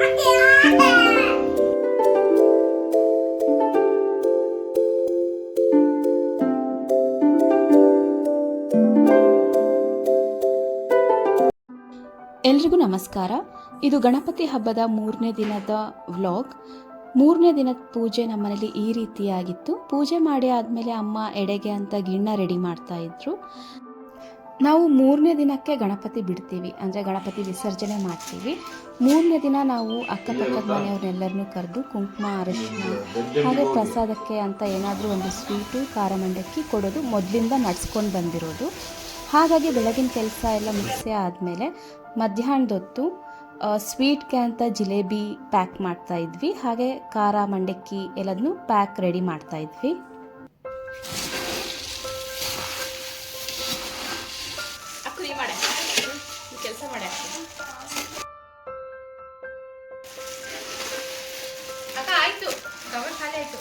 ಎಲ್ರಿಗೂ ನಮಸ್ಕಾರ. ಇದು ಗಣಪತಿ ಹಬ್ಬದ 3ನೇ ದಿನದ ವ್ಲಾಗ್. 3ನೇ ದಿನದ ಪೂಜೆ ನಮ್ಮನೇಲಿ ಈ ರೀತಿಯಾಗಿತ್ತು. ಪೂಜೆ ಮಾಡಿ ಆದಮೇಲೆ ಅಮ್ಮ ಎಡೆಗೆ ಅಂತ ಗಿಣ್ಣ ರೆಡಿ ಮಾಡ್ತಾ ಇದ್ರು. ನಾವು 3ನೇ ದಿನಕ್ಕೆ ಗಣಪತಿ ಬಿಡ್ತೀವಿ, ಅಂದರೆ ಗಣಪತಿ ವಿಸರ್ಜನೆ ಮಾಡ್ತೀವಿ. 3ನೇ ದಿನ ನಾವು ಅಕ್ಕಪಕ್ಕದ ಮನೆಯವ್ರನ್ನೆಲ್ಲರನ್ನೂ ಕರೆದು ಕುಂಕುಮ, ಅರಿಶಿನ ಹಾಗೆ ಪ್ರಸಾದಕ್ಕೆ ಅಂತ ಏನಾದರೂ ಒಂದು ಸ್ವೀಟು, ಖಾರ ಮಂಡಕ್ಕಿ ಕೊಡೋದು ಮೊದಲಿಂದ ನಡ್ಸ್ಕೊಂಡು ಬಂದಿರೋದು. ಹಾಗಾಗಿ ಬೆಳಗಿನ ಕೆಲಸ ಎಲ್ಲ ಮುಗಿಸಿ ಆದಮೇಲೆ ಮಧ್ಯಾಹ್ನದೊತ್ತು ಸ್ವೀಟ್ಗೆ ಅಂತ ಜಿಲೇಬಿ ಪ್ಯಾಕ್ ಮಾಡ್ತಾ ಇದ್ವಿ, ಹಾಗೆ ಖಾರ ಮಂಡಕ್ಕಿ ಎಲ್ಲದನ್ನೂ ಪ್ಯಾಕ್ ರೆಡಿ ಮಾಡ್ತಾ ಇದ್ವಿ. ಕೆಲಸ ಮಾಡಿ ಅಕ್ಕ ಆಯ್ತು, ಕವರ್ ಖಾಲಿ ಆಯ್ತು.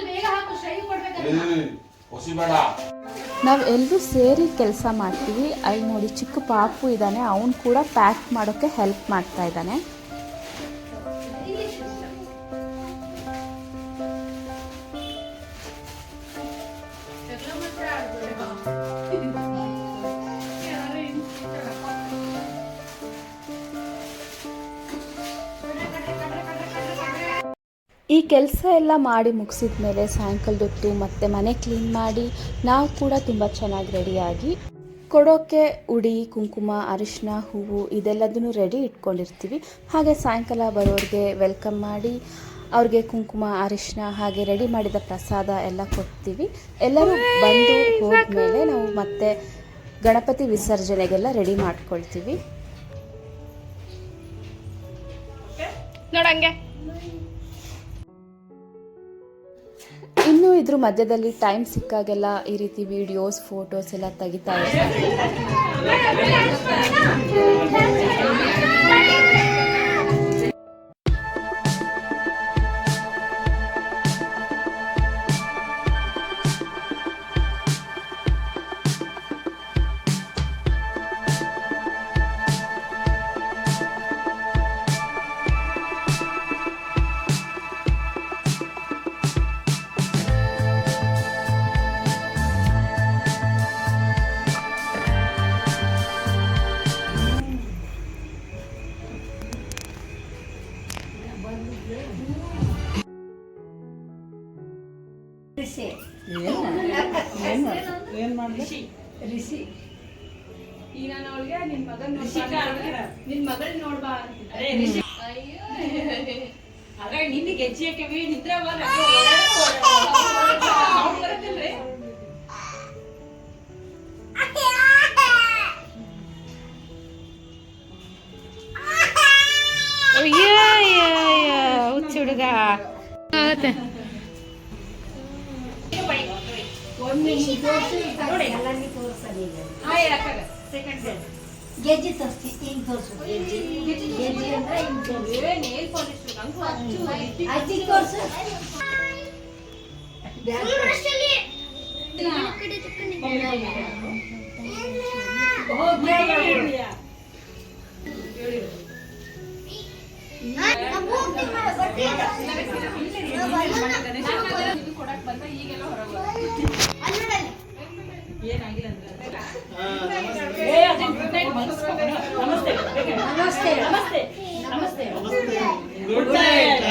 ಬೇಗ ಹಾಕು, ಶೈ ಕೊಡ್ಬೇಕು. ನಾವು ಎಲ್ಲರೂ ಸೇರಿ ಕೆಲಸ ಮಾಡ್ತೀವಿ. ಅಲ್ಲಿ ನೋಡಿ ಚಿಕ್ಕ ಪಾಪು ಇದ್ದಾನೆ, ಅವನು ಕೂಡ ಪ್ಯಾಕ್ ಮಾಡೋಕ್ಕೆ ಹೆಲ್ಪ್ ಮಾಡ್ತಾ ಇದ್ದಾನೆ. ಈ ಕೆಲಸ ಎಲ್ಲ ಮಾಡಿ ಮುಗಿಸಿದ ಮೇಲೆ ಸಾಯಂಕಾಲದೊತ್ತು ಮತ್ತೆ ಮನೆ ಕ್ಲೀನ್ ಮಾಡಿ ನಾವು ಕೂಡ ತುಂಬ ಚೆನ್ನಾಗಿ ರೆಡಿಯಾಗಿ ಕೊಡೋಕ್ಕೆ ಉಡಿ, ಕುಂಕುಮ, ಅರಿಶಿನ, ಹೂವು ಇದೆಲ್ಲದನ್ನು ರೆಡಿ ಇಟ್ಕೊಂಡಿರ್ತೀವಿ. ಹಾಗೆ ಸಾಯಂಕಾಲ ಬರೋರಿಗೆ ವೆಲ್ಕಮ್ ಮಾಡಿ ಅವ್ರಿಗೆ ಕುಂಕುಮ, ಅರಿಶಿನ ಹಾಗೆ ರೆಡಿ ಮಾಡಿದ ಪ್ರಸಾದ ಎಲ್ಲ ಕೊಡ್ತೀವಿ. ಎಲ್ಲರೂ ಬಂದು ಹೋದ್ಮೇಲೆ ನಾವು ಮತ್ತೆ ಗಣಪತಿ ವಿಸರ್ಜನೆಗೆಲ್ಲ ರೆಡಿ ಮಾಡ್ಕೊಳ್ತೀವಿ. ನೋಡಂಗೆ ಇನ್ನು ಇದ್ರ ಮಧ್ಯದಲ್ಲಿ ಟೈಮ್ ಸಿಕ್ಕಾಗೆಲ್ಲ ಈ ರೀತಿ ವಿಡಿಯೋಸ್, ಫೋಟೋಸ್ ಎಲ್ಲ ತೆಗಿತಾ ಇರ್ತಾರೆ. ರಿಷಿ ಈಗ ನಾನು ಅವಳಿಗೆ ನಿನ್ ಮಗಳ ನೋಡ್ಬಾ ಅದೇ ನಿನ್ನ ಗೆಜ್ಜೆಕ್ಕೆ ನಿದ್ರೆ ಬರತ್ತಲ್ರಿ. ಹುಚ್ಚ ಹುಡುಗ ಆಗತ್ತೆ. ಗೆಜ್ಜೆ ತೋರಿಸಿ, ಹಿಂಗೆ ತೋರಿಸು. ಗೆಜ್ಜೆ ಅಂದ್ರೆ ಹಿಂಗೆ ತೋರಿಸು. ಅಜ್ಜಿ ತೋರಿಸು. ಕೊಡಕ್ ಬಂದ ಈಗೆಲ್ಲ ಹೊರಗೆ ಏನಾಗಿಲ್ಲ ನಮಸ್ತೆ ನಮಸ್ತೆ ನಮಸ್ತೆ ಗುಡ್ ನೈಟ್.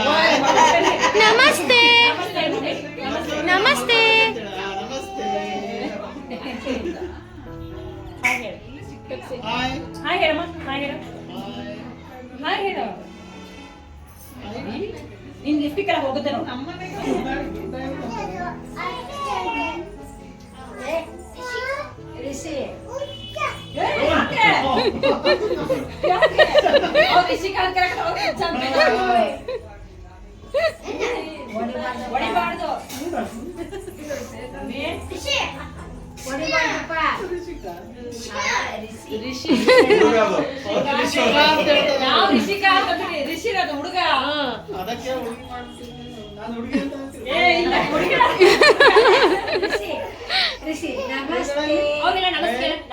ನಮಸ್ತೆ ನಮಸ್ತೆ. ಹಾಯ್ ಹೇಳಮ್ಮ, ಹಾಯ್ ಹೇಳ, ಹಾಯ್ ಹೇಳ. ನಿನ್ ಲಿಫ್ಟಿಕ್ ಎಲ್ಲ ಹೋಗುತ್ತೆ ನೋಡಿ. ಹೊಡಿಬಾರ್ದು. ರಿಷಿರೋದು ಹುಡುಗ.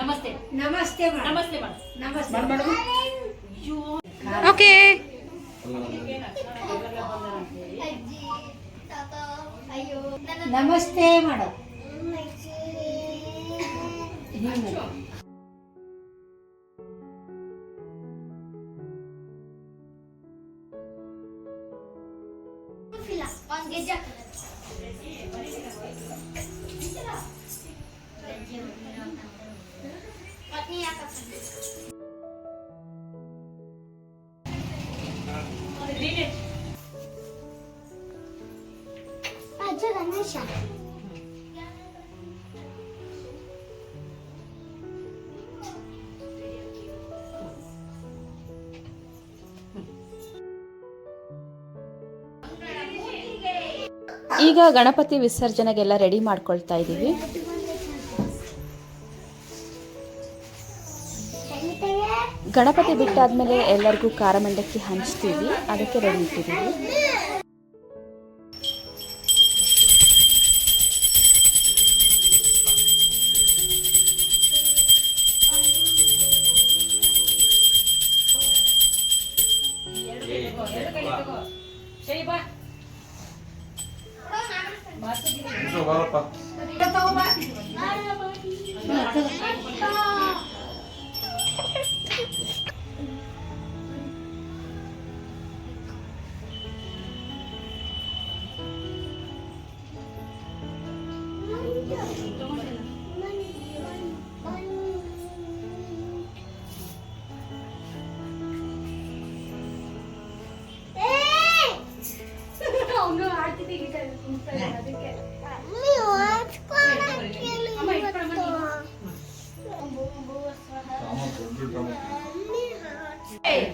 ನಮಸ್ತೆ ನಮಸ್ತೆ ನಮಸ್ತೆ ನಮಸ್ತೆ. ಓಕೆ. ನಮಸ್ತೆ ಮಾಡೋ. ಈಗ ಗಣಪತಿ ವಿಸರ್ಜನೆಗೆಲ್ಲ ರೆಡಿ ಮಾಡ್ಕೊಳ್ತಾ ಇದ್ದೀವಿ. ಗಣಪತಿ ಬಿಟ್ಟಾದ್ಮೇಲೆ ಎಲ್ಲರಿಗೂ ಖಾರ ಮಂಡಕ್ಕಿ ಹಂಚ್ತೀವಿ, ಅದಕ್ಕೆ ರೆಡಿ ಇಟ್ಟಿದ್ದೀವಿ.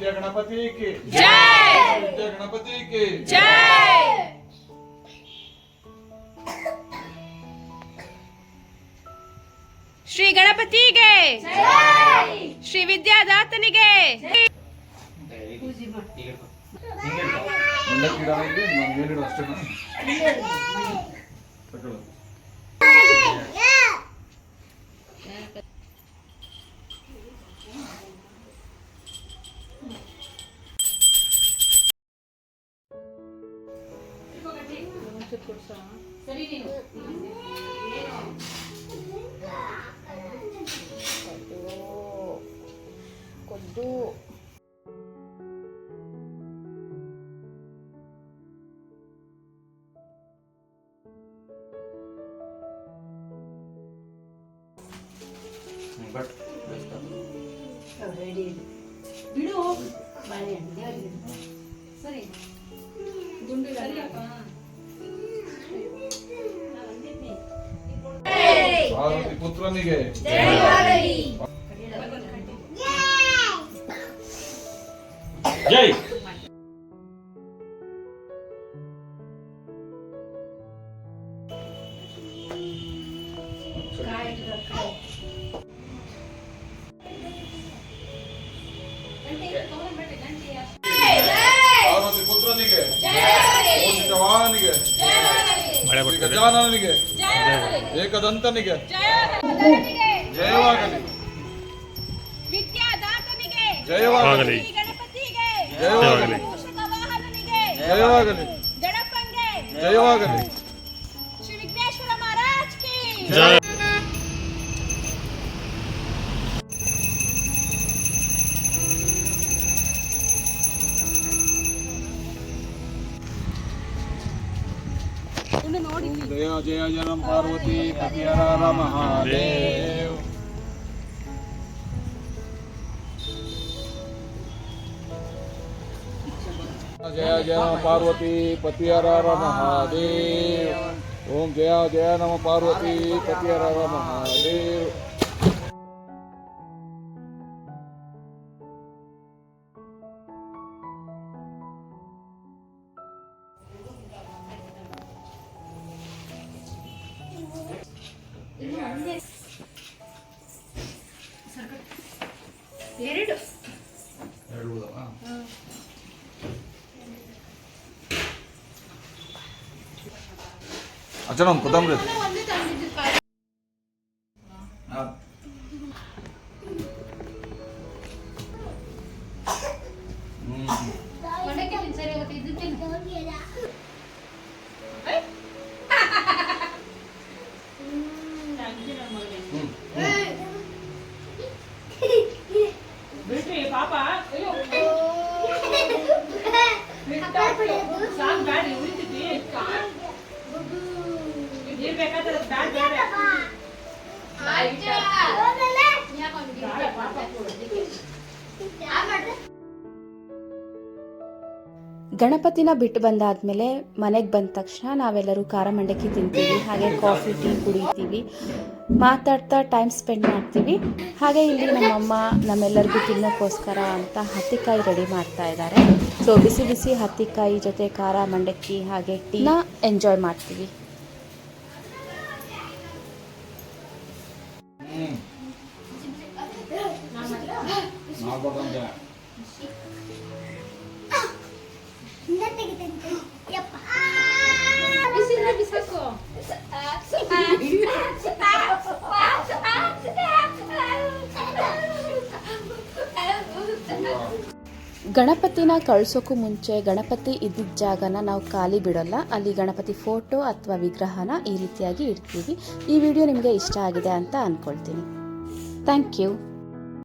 गणपति की जय, गणपति की जय। ಶ್ರೀ ಗಣಪತಿಗೆ ಶ್ರೀ ವಿದ್ಯಾದಾತನಿಗೆ ಸರಿ ನೀನು ಕೊದ್ದು ಬಿಡು ಸರಿ ಗುಂಡು ಸರಿಯಪ್ಪ ಪಾರ್ವತಿ ಪುತ್ರನಿಗೆ ಜೈ. ಪಾರ್ವತಿ ಪುತ್ರನಿಗೆ ವಾಹನಿಗೆ ಗಜಾನನಿಗೆ ಏಕದಂತನಿಗೆ ಜಯವಾಗಲಿ, ವಿದ್ಯಾದಾತನಿಗೆ ಜಯವಾಗಲಿ, ಗಣಪತಿಗೆ ಜಯವಾಗಲಿ, ವಾಹನನಿಗೆ ಜಯವಾಗಲಿ, ಜಡಪ್ಪಂಗೆ ಜಯವಾಗಲಿ. ಶ್ರೀ ವಿಘ್ನೇಶ್ವರ ಮಹಾರಾಜ್ ಕಿ जय जय जनम पार्वती पति हर हर महादेव। जय जय पार्वती पति हर हर महादेव। ओम जय जय नम पार्वती पति हर हर महादेव। ಎರಡು अच्छा हम कोतंबरी ಪಾಪ ಅಯ್ಯೋ ಸಾಕು ಬ್ಯಾಡ ಉಳಿತೈತಿ ನೀರ್ ಬೇಕಾದ್ರೆ ಬ್ಯಾಡ ಗಣಪತಿನ ಬಿಟ್ಟು ಬಂದಾದ್ಮೇಲೆ ಮನೆಗೆ ಬಂದ ತಕ್ಷಣ ನಾವೆಲ್ಲರೂ ಖಾರ ಮಂಡಕ್ಕಿ ತಿಂತೀವಿ, ಹಾಗೆ ಕಾಫಿ ಟೀ ಕುಡಿತೀವಿ, ಮಾತಾಡ್ತಾ ಟೈಮ್ ಸ್ಪೆಂಡ್ ಮಾಡ್ತೀವಿ. ಹಾಗೆ ಇಲ್ಲಿ ನಮ್ಮಮ್ಮ ನಮ್ಮೆಲ್ಲರಿಗೂ ತಿನ್ನೋಕ್ಕೋಸ್ಕರ ಅಂತ ಹತ್ತಿಕಾಯಿ ರೆಡಿ ಮಾಡ್ತಾ ಇದ್ದಾರೆ. ಸೊ ಬಿಸಿ ಬಿಸಿ ಹತ್ತಿಕಾಯಿ ಜೊತೆ ಖಾರ ಮಂಡಕ್ಕಿ ಹಾಗೆ ಟೀನ ಎಂಜಾಯ್ ಮಾಡ್ತೀವಿ. ಗಣಪತಿನ ಕಳ್ಸೋಕ್ಕೂ ಮುಂಚೆ ಗಣಪತಿ ಇದ್ದಿದ್ದ ಜಾಗನ ನಾವು ಖಾಲಿ ಬಿಡೋಲ್ಲ. ಅಲ್ಲಿ ಗಣಪತಿ ಫೋಟೋ ಅಥವಾ ವಿಗ್ರಹನ ಈ ರೀತಿಯಾಗಿ ಇಡ್ತೀವಿ. ಈ ವಿಡಿಯೋ ನಿಮಗೆ ಇಷ್ಟ ಆಗಿದೆ ಅಂತ ಅಂದ್ಕೊಳ್ತೀನಿ. Thank you.